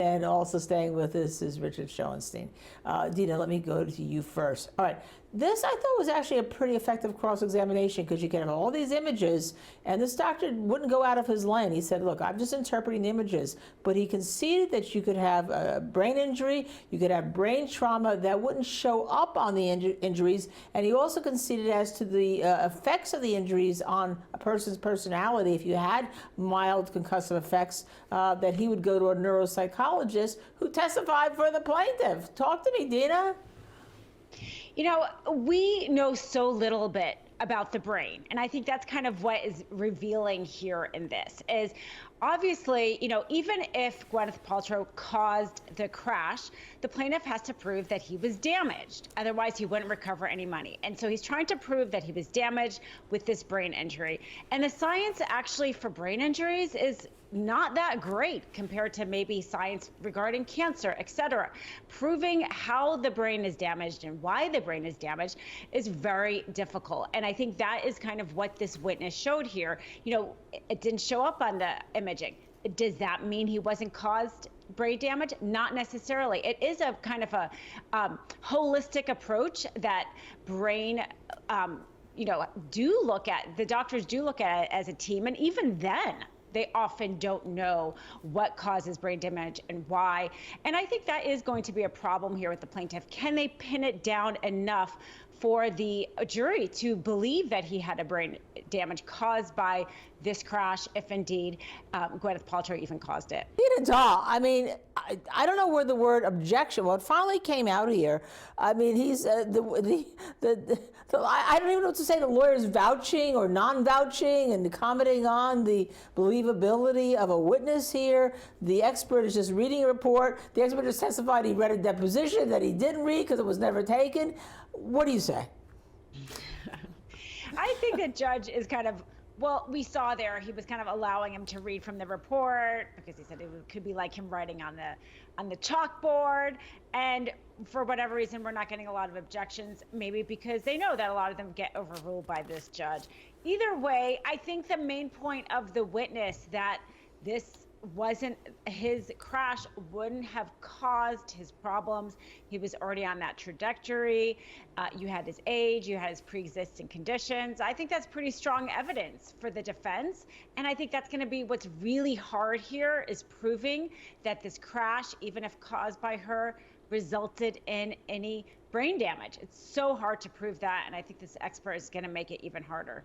And also staying with us is Richard Schoenstein. Dina, let me go to you first. All right. This I thought was actually a pretty effective cross-examination because you get all these images, and this doctor wouldn't go out of his lane. He said, look, I'm just interpreting the images. But he conceded that you could have a brain injury, you could have brain trauma that wouldn't show up on the injuries, and he also conceded as to the effects of the injuries on a person's personality. If you had mild concussive effects, that he would go to a neuropsychologist who testified for the plaintiff. Talk to me, Dina. You know, we know so little bit about the brain. And I think that's kind of what is revealing here in this is obviously, you know, even if Gwyneth Paltrow caused the crash, the plaintiff has to prove that he was damaged. Otherwise, he wouldn't recover any money. And so he's trying to prove that he was damaged with this brain injury. And the science actually for brain injuries is not that great compared to maybe science regarding cancer, et cetera. Proving how the brain is damaged and why the brain is damaged is very difficult. And I think that is kind of what this witness showed here. You know, it didn't show up on the imaging. Does that mean he wasn't caused brain damage? Not necessarily. It is a kind of a holistic approach that brain you know, do look at, the doctors do look at it as a team. And even then, they often don't know what causes brain damage and why. And I think that is going to be a problem here with the plaintiff. Can they pin it down enough for the jury to believe that he had a brain damage caused by this crash, if indeed Gwyneth Paltrow even caused it? I mean, I don't know where the word objection, well, it finally came out here. I mean, he's, I don't even know what to say, the lawyer's vouching or non-vouching and commenting on the believability of a witness here. The expert is just reading a report. The expert just testified he read a deposition that he didn't read because it was never taken. What do you say? I think the judge is kind of, well, we saw there, he was kind of allowing him to read from the report because he said it could be like him writing on the chalkboard. And for whatever reason, we're not getting a lot of objections, maybe because they know that a lot of them get overruled by this judge. Either way, I think the main point of the witness that this wasn't, his crash wouldn't have caused his problems. He was already on that trajectory. You had his age, you had his pre-existing conditions. I think that's pretty strong evidence for the defense. And I think that's going to be what's really hard here is proving that this crash, even if caused by her, resulted in any brain damage. It's so hard to prove that. And I think this expert is going to make it even harder.